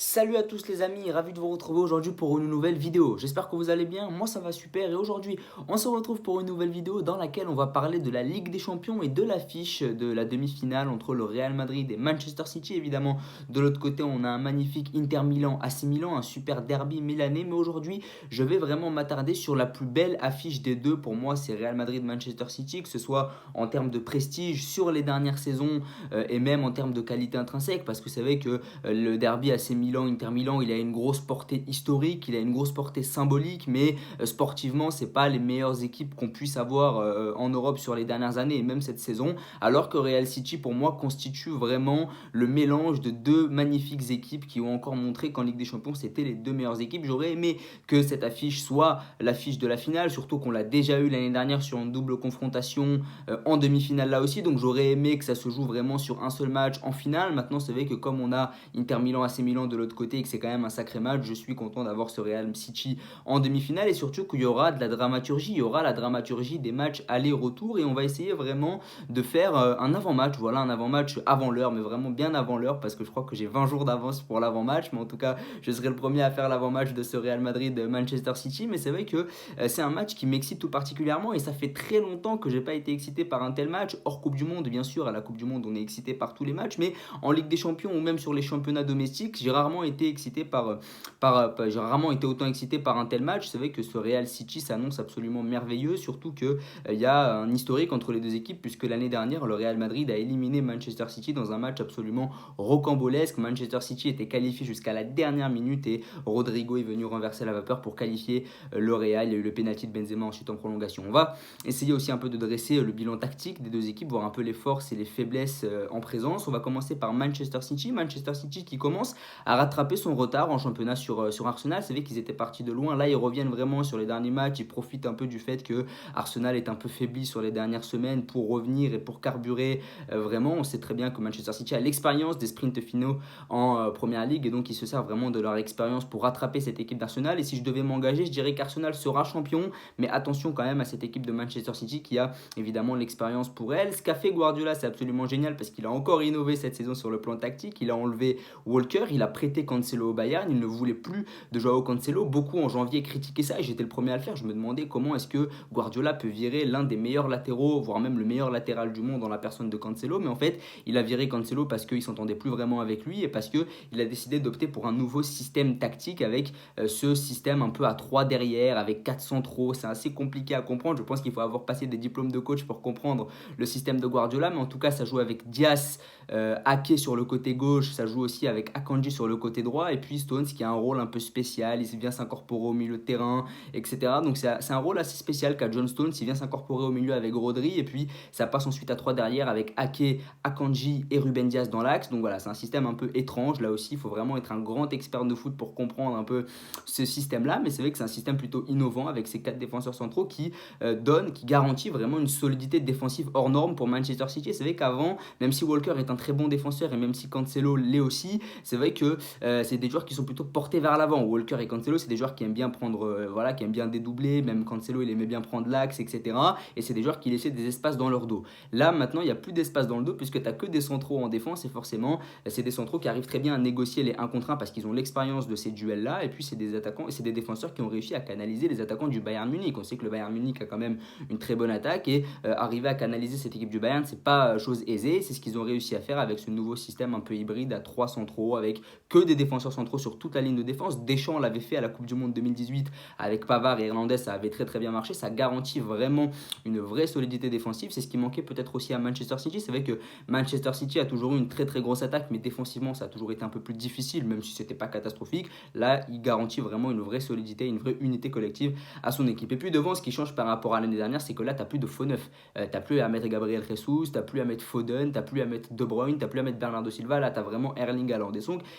Salut à tous les amis, ravi de vous retrouver aujourd'hui pour une nouvelle vidéo. J'espère que vous allez bien, moi ça va super et aujourd'hui on se retrouve pour une nouvelle vidéo dans laquelle on va parler de la Ligue des Champions et de l'affiche de la demi-finale entre le Real Madrid et Manchester City évidemment. De l'autre côté on a un magnifique Inter Milan AC Milan, un super derby milanais, mais aujourd'hui je vais vraiment m'attarder sur la plus belle affiche des deux. Pour moi c'est Real Madrid-Manchester City, que ce soit en termes de prestige sur les dernières saisons et même en termes de qualité intrinsèque, parce que vous savez que le derby AC Milan, Inter Milan, il a une grosse portée historique, il a une grosse portée symbolique, mais sportivement, c'est pas les meilleures équipes qu'on puisse avoir en Europe sur les dernières années et même cette saison. Alors que Real City, pour moi, constitue vraiment le mélange de deux magnifiques équipes qui ont encore montré qu'en Ligue des Champions, c'était les deux meilleures équipes. J'aurais aimé que cette affiche soit l'affiche de la finale, surtout qu'on l'a déjà eu l'année dernière sur une double confrontation en demi-finale là aussi. Donc j'aurais aimé que ça se joue vraiment sur un seul match en finale. Maintenant, c'est vrai que comme on a Inter Milan, AC Milan de l'autre côté et que c'est quand même un sacré match, je suis content d'avoir ce Real City en demi-finale et surtout qu'il y aura de la dramaturgie, il y aura la dramaturgie des matchs aller-retour et on va essayer vraiment de faire un avant-match, voilà un avant-match avant l'heure, mais vraiment bien avant l'heure parce que je crois que j'ai 20 jours d'avance pour l'avant-match, mais en tout cas je serai le premier à faire l'avant-match de ce Real Madrid-Manchester City, mais c'est vrai que c'est un match qui m'excite tout particulièrement et ça fait très longtemps que j'ai pas été excité par un tel match, hors Coupe du Monde bien sûr, à la Coupe du Monde on est excité par tous les matchs, mais en Ligue des Champions ou même sur les championnats domestiques, j'ai rarement été excité j'ai rarement été autant excité par un tel match. C'est vrai que ce Real City s'annonce absolument merveilleux, surtout que il y a un historique entre les deux équipes puisque l'année dernière le Real Madrid a éliminé Manchester City dans un match absolument rocambolesque. Manchester City était qualifié jusqu'à la dernière minute et Rodrigo est venu renverser la vapeur pour qualifier le Real. Il y a eu le penalty de Benzema ensuite en prolongation. On va essayer aussi un peu de dresser le bilan tactique des deux équipes, voir un peu les forces et les faiblesses en présence. On va commencer par Manchester City. Manchester City qui commence à rattraper son retard en championnat sur Arsenal. C'est vrai qu'ils étaient partis de loin. Là, ils reviennent vraiment sur les derniers matchs. Ils profitent un peu du fait que Arsenal est un peu faibli sur les dernières semaines pour revenir et pour carburer vraiment. On sait très bien que Manchester City a l'expérience des sprints finaux en Première Ligue et donc ils se servent vraiment de leur expérience pour rattraper cette équipe d'Arsenal. Et si je devais m'engager, je dirais qu'Arsenal sera champion, mais attention quand même à cette équipe de Manchester City qui a évidemment l'expérience pour elle. Ce qu'a fait Guardiola, c'est absolument génial parce qu'il a encore innové cette saison sur le plan tactique. Il a enlevé Walker, il a prêté Cancelo au Bayern, il ne voulait plus de Joao Cancelo. Beaucoup en janvier critiquaient ça et j'étais le premier à le faire. Je me demandais comment est-ce que Guardiola peut virer l'un des meilleurs latéraux, voire même le meilleur latéral du monde dans la personne de Cancelo. Mais en fait, il a viré Cancelo parce qu'il s'entendait plus vraiment avec lui et parce qu'il a décidé d'opter pour un nouveau système tactique avec ce système un peu à 3 derrière, avec 4 centraux. C'est assez compliqué à comprendre. Je pense qu'il faut avoir passé des diplômes de coach pour comprendre le système de Guardiola. Mais en tout cas, ça joue avec Diaz, Ake sur le côté gauche, ça joue aussi avec Akanji sur le côté droit et puis Stones qui a un rôle un peu spécial, il vient s'incorporer au milieu de terrain, etc. Donc c'est un rôle assez spécial qu'a John Stones, il vient s'incorporer au milieu avec Rodri et puis ça passe ensuite à 3 derrière avec Ake, Akanji et Ruben Diaz dans l'axe. Donc voilà, c'est un système un peu étrange, là aussi il faut vraiment être un grand expert de foot pour comprendre un peu ce système-là, mais c'est vrai que c'est un système plutôt innovant avec ces 4 défenseurs centraux qui garantit vraiment une solidité défensive hors norme pour Manchester City. C'est vrai qu'avant, même si Walker est un très bon défenseur et même si Cancelo l'est aussi, c'est vrai que c'est des joueurs qui sont plutôt portés vers l'avant. Walker et Cancelo, c'est des joueurs qui aiment bien prendre, voilà, qui aiment bien dédoubler. Même Cancelo, il aimait bien prendre l'axe, etc. Et c'est des joueurs qui laissaient des espaces dans leur dos. Là, maintenant, il n'y a plus d'espace dans le dos puisque tu n'as que des centraux en défense et forcément, c'est des centraux qui arrivent très bien à négocier les 1 contre 1 parce qu'ils ont l'expérience de ces duels-là. Et puis, c'est des attaquants et c'est des défenseurs qui ont réussi à canaliser les attaquants du Bayern Munich. On sait que le Bayern Munich a quand même une très bonne attaque et arriver à canaliser cette équipe du Bayern, c'est pas chose aisée. C'est ce qu'ils ont réussi à faire avec ce nouveau système un peu hybride à 3 centraux avec que des défenseurs centraux sur toute la ligne de défense. Deschamps l'avait fait à la Coupe du Monde 2018 avec Pavard et Hernandez, ça avait très très bien marché, ça garantit vraiment une vraie solidité défensive. C'est ce qui manquait peut-être aussi à Manchester City. C'est vrai que Manchester City a toujours eu une très très grosse attaque, mais défensivement ça a toujours été un peu plus difficile, même si c'était pas catastrophique. Là, il garantit vraiment une vraie solidité, une vraie unité collective à son équipe. Et puis devant, ce qui change par rapport à l'année dernière, c'est que là, t'as plus de faux neufs. T'as plus à mettre Gabriel Jesus, t'as plus à mettre Foden, t'as plus à mettre De Bruyne, t'as plus à mettre Bernardo Silva. Là, t'as vraiment Erling Haaland.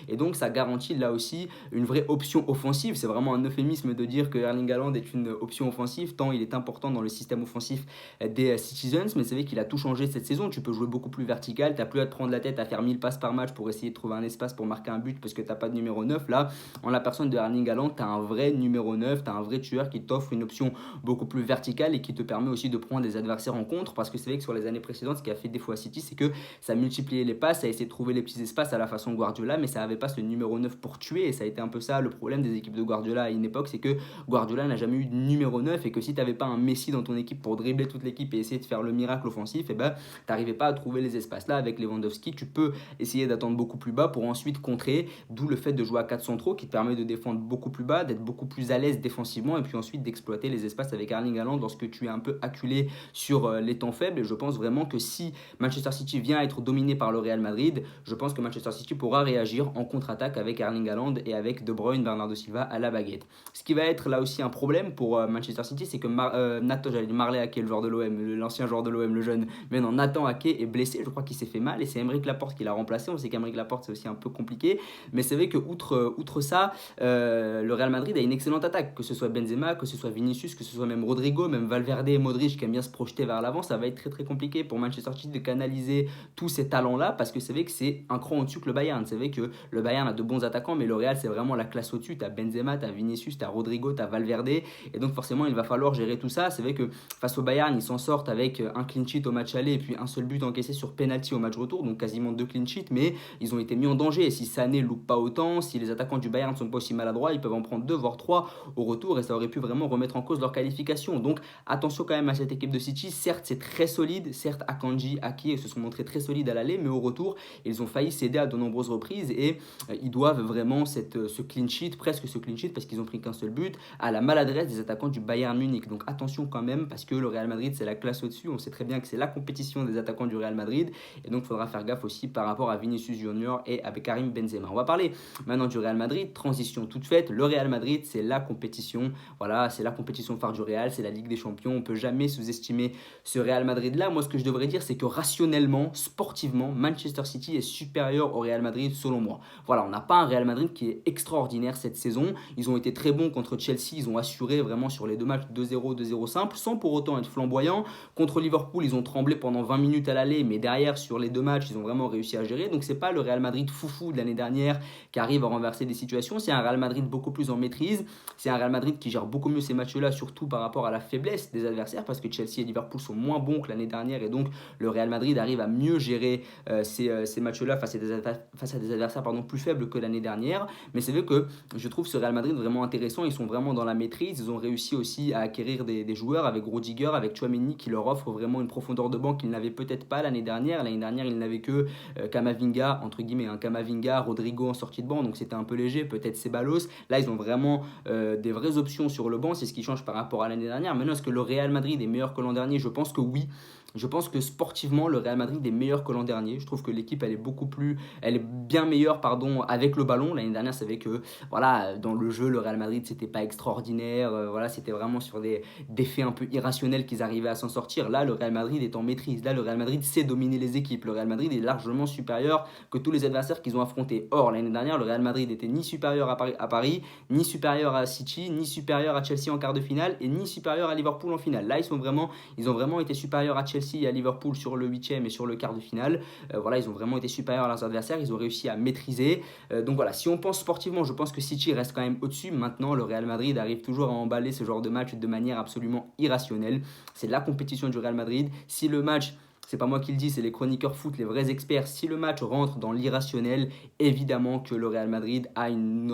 Et donc, ça garantit là aussi une vraie option offensive. C'est vraiment un euphémisme de dire que Erling Haaland est une option offensive, tant il est important dans le système offensif des Citizens. Mais c'est vrai qu'il a tout changé cette saison. Tu peux jouer beaucoup plus vertical. T'as plus à te prendre la tête à faire 1000 passes par match pour essayer de trouver un espace pour marquer un but parce que t'as pas de numéro 9. Là, en la personne de Erling Haaland, t'as un vrai numéro 9, t'as un vrai tueur qui t'offre une option beaucoup plus verticale et qui te permet aussi de prendre des adversaires en contre. Parce que c'est vrai que sur les années précédentes, ce qui a fait défaut à City, c'est que ça multipliait les passes, ça essayait de trouver les petits espaces à la façon Guardiola, mais ça n'avait pas fasse le numéro 9 pour tuer. Et ça a été un peu ça le problème des équipes de Guardiola à une époque, c'est que Guardiola n'a jamais eu de numéro 9 et que si tu n'avais pas un Messi dans ton équipe pour dribbler toute l'équipe et essayer de faire le miracle offensif, et ben, tu n'arrivais pas à trouver les espaces. Là, avec Lewandowski, tu peux essayer d'attendre beaucoup plus bas pour ensuite contrer, d'où le fait de jouer à 4 centraux qui te permet de défendre beaucoup plus bas, d'être beaucoup plus à l'aise défensivement et puis ensuite d'exploiter les espaces avec Erling Haaland lorsque tu es un peu acculé sur les temps faibles. Et je pense vraiment que si Manchester City vient à être dominé par le Real Madrid, je pense que Manchester City pourra réagir en contre-attaque avec Erling Haaland et avec De Bruyne, Bernardo Silva à la baguette. Ce qui va être là aussi un problème pour Manchester City, c'est que Marley Ake, le joueur de l'OM, l'ancien joueur de l'OM, le jeune, mais non, Nathan Ake est blessé, je crois qu'il s'est fait mal et c'est Aymeric Laporte qui l'a remplacé. On sait qu'Aymeric Laporte c'est aussi un peu compliqué, mais c'est vrai que outre ça, le Real Madrid a une excellente attaque, que ce soit Benzema, que ce soit Vinicius, que ce soit même Rodrigo, même Valverde et Modric qui aiment bien se projeter vers l'avant. Ça va être très très compliqué pour Manchester City de canaliser tous ces talents-là parce que c'est vrai que c'est un cran au-dessus que le Bayern. C'est vrai que le Bayern a de bons attaquants, mais le Real c'est vraiment la classe au-dessus. T'as Benzema, t'as Vinicius, t'as Rodrigo, t'as Valverde, et donc forcément il va falloir gérer tout ça. C'est vrai que face au Bayern, ils s'en sortent avec un clean sheet au match aller et puis un seul but encaissé sur penalty au match retour, donc quasiment 2 clean sheets, mais ils ont été mis en danger. Et si Sané loupe pas autant, si les attaquants du Bayern ne sont pas aussi maladroits, ils peuvent en prendre 2 voire 3 au retour et ça aurait pu vraiment remettre en cause leur qualification. Donc attention quand même à cette équipe de City. Certes c'est très solide, certes Akanji, Ake se sont montrés très solides à l'aller, mais au retour ils ont failli céder à de nombreuses reprises et ils doivent vraiment ce clean sheet, presque ce clean sheet parce qu'ils ont pris qu'un seul but, à la maladresse des attaquants du Bayern Munich. Donc attention quand même parce que le Real Madrid c'est la classe au-dessus, on sait très bien que c'est la compétition des attaquants du Real Madrid et donc il faudra faire gaffe aussi par rapport à Vinicius Junior et avec Karim Benzema. On va parler maintenant du Real Madrid, transition toute faite. Le Real Madrid c'est la compétition, voilà, c'est la compétition phare du Real, c'est la Ligue des Champions, on peut jamais sous-estimer ce Real Madrid là. Moi ce que je devrais dire c'est que rationnellement, sportivement, Manchester City est supérieur au Real Madrid selon moi. Voilà, on n'a pas un Real Madrid qui est extraordinaire cette saison, ils ont été très bons contre Chelsea, ils ont assuré vraiment sur les deux matchs 2-0, 2-0 simple, sans pour autant être flamboyants. Contre Liverpool, ils ont tremblé pendant 20 minutes à l'aller, mais derrière, sur les deux matchs, ils ont vraiment réussi à gérer. Donc, c'est pas le Real Madrid foufou de l'année dernière qui arrive à renverser des situations. C'est un Real Madrid beaucoup plus en maîtrise. C'est un Real Madrid qui gère beaucoup mieux ces matchs-là, surtout par rapport à la faiblesse des adversaires, parce que Chelsea et Liverpool sont moins bons que l'année dernière, et donc le Real Madrid arrive à mieux gérer ces matchs-là face à des adversaires plus faibles que l'année dernière. Mais c'est vrai que je trouve ce Real Madrid vraiment intéressant. Ils sont vraiment dans la maîtrise. Ils ont réussi aussi à acquérir des joueurs avec Rudiger, avec Tchouaméni qui leur offrent vraiment une profondeur de banc qu'ils n'avaient peut-être pas l'année dernière. L'année dernière, ils n'avaient que Camavinga, entre guillemets, Camavinga, Rodrigo en sortie de banc, donc c'était un peu léger, peut-être Ceballos. Là, ils ont vraiment des vraies options sur le banc. C'est ce qui change par rapport à l'année dernière. Maintenant, est-ce que le Real Madrid est meilleur que l'an dernier? Je pense que oui. Je pense que sportivement, le Real Madrid est meilleur que l'an dernier. Je trouve que l'équipe, elle est bien meilleure, avec le ballon. L'année dernière, c'est vrai que, voilà, dans le jeu, le Real Madrid, c'était pas extraordinaire. Voilà, c'était vraiment sur des faits un peu irrationnels qu'ils arrivaient à s'en sortir. Là, le Real Madrid est en maîtrise. Là, le Real Madrid sait dominer les équipes. Le Real Madrid est largement supérieur que tous les adversaires qu'ils ont affrontés. Or, l'année dernière, le Real Madrid était ni supérieur à Paris, ni supérieur à City, ni supérieur à Chelsea en quart de finale, et ni supérieur à Liverpool en finale. Là, ils ont vraiment été supérieurs à Chelsea et à Liverpool sur le 8e et sur le quart de finale. Voilà, ils ont vraiment été supérieurs à leurs adversaires. Ils ont réussi à maîtriser. Donc voilà, si on pense sportivement, je pense que City reste quand même au-dessus. Maintenant, le Real Madrid arrive toujours à emballer ce genre de match de manière absolument irrationnelle. C'est la compétition du Real Madrid. Si le match, c'est pas moi qui le dis, c'est les chroniqueurs foot, les vrais experts. Si le match rentre dans l'irrationnel, évidemment que le Real Madrid a une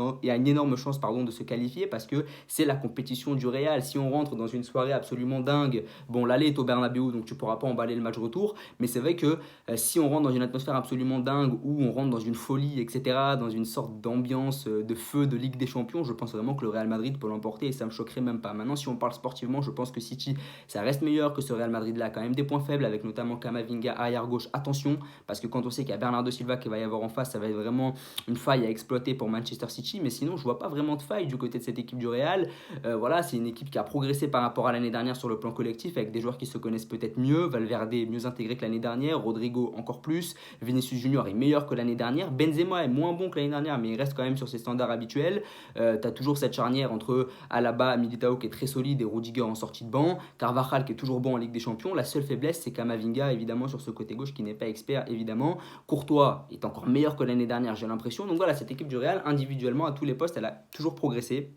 énorme chance de se qualifier parce que c'est la compétition du Real. Si on rentre dans une soirée absolument dingue, bon, l'aller est au Bernabéu, donc tu pourras pas emballer le match retour, mais c'est vrai que si on rentre dans une atmosphère absolument dingue où on rentre dans une folie, etc., dans une sorte d'ambiance de feu de Ligue des Champions, je pense vraiment que le Real Madrid peut l'emporter et ça me choquerait même pas. Maintenant, si on parle sportivement, je pense que City, ça reste meilleur que ce Real Madrid-là, quand même des points faibles avec notamment Camavinga arrière gauche, attention, parce que quand on sait qu'il y a Bernardo Silva qui va y avoir en face, ça va être vraiment une faille à exploiter pour Manchester City, mais sinon je vois pas vraiment de faille du côté de cette équipe du Real. Voilà, c'est une équipe qui a progressé par rapport à l'année dernière sur le plan collectif, avec des joueurs qui se connaissent peut-être mieux. Valverde est mieux intégré que l'année dernière, Rodrigo encore plus, Vinicius Junior est meilleur que l'année dernière, Benzema est moins bon que l'année dernière, mais il reste quand même sur ses standards habituels. T'as toujours cette charnière entre Alaba, Militao qui est très solide et Rudiger en sortie de banc, Carvajal qui est toujours bon en Ligue des Champions. La seule faiblesse, c'est Camavinga évidemment sur ce côté gauche qui n'est pas expert évidemment. Courtois est encore meilleur que l'année dernière, j'ai l'impression. Donc voilà, cette équipe du Real individuellement à tous les postes, elle a toujours progressé.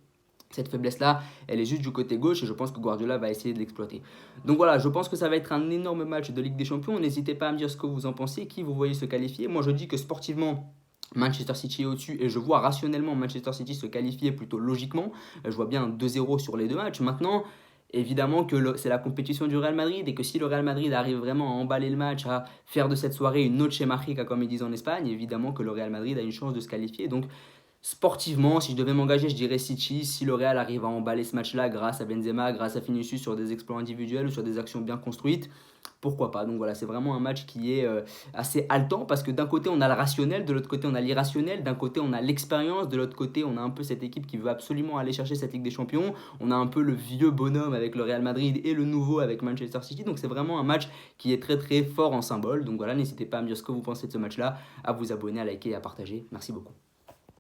Cette faiblesse-là, elle est juste du côté gauche et je pense que Guardiola va essayer de l'exploiter. Donc voilà, je pense que ça va être un énorme match de Ligue des Champions. N'hésitez pas à me dire ce que vous en pensez, qui vous voyez se qualifier. Moi, je dis que sportivement, Manchester City est au-dessus et je vois rationnellement Manchester City se qualifier plutôt logiquement. Je vois bien un 2-0 sur les deux matchs. Maintenant, évidemment que c'est la compétition du Real Madrid et que si le Real Madrid arrive vraiment à emballer le match, à faire de cette soirée une noche mágica comme ils disent en Espagne, évidemment que le Real Madrid a une chance de se qualifier. Donc sportivement, si je devais m'engager, je dirais City. Si le Real arrive à emballer ce match-là grâce à Benzema, grâce à Vinicius sur des exploits individuels ou sur des actions bien construites, pourquoi pas. Donc voilà, c'est vraiment un match qui est assez haletant parce que d'un côté on a le rationnel, de l'autre côté on a l'irrationnel, d'un côté on a l'expérience, de l'autre côté on a un peu cette équipe qui veut absolument aller chercher cette Ligue des Champions. On a un peu le vieux bonhomme avec le Real Madrid et le nouveau avec Manchester City. Donc c'est vraiment un match qui est très très fort en symbole. Donc voilà, n'hésitez pas à me dire ce que vous pensez de ce match-là, à vous abonner, à liker et à partager. Merci beaucoup.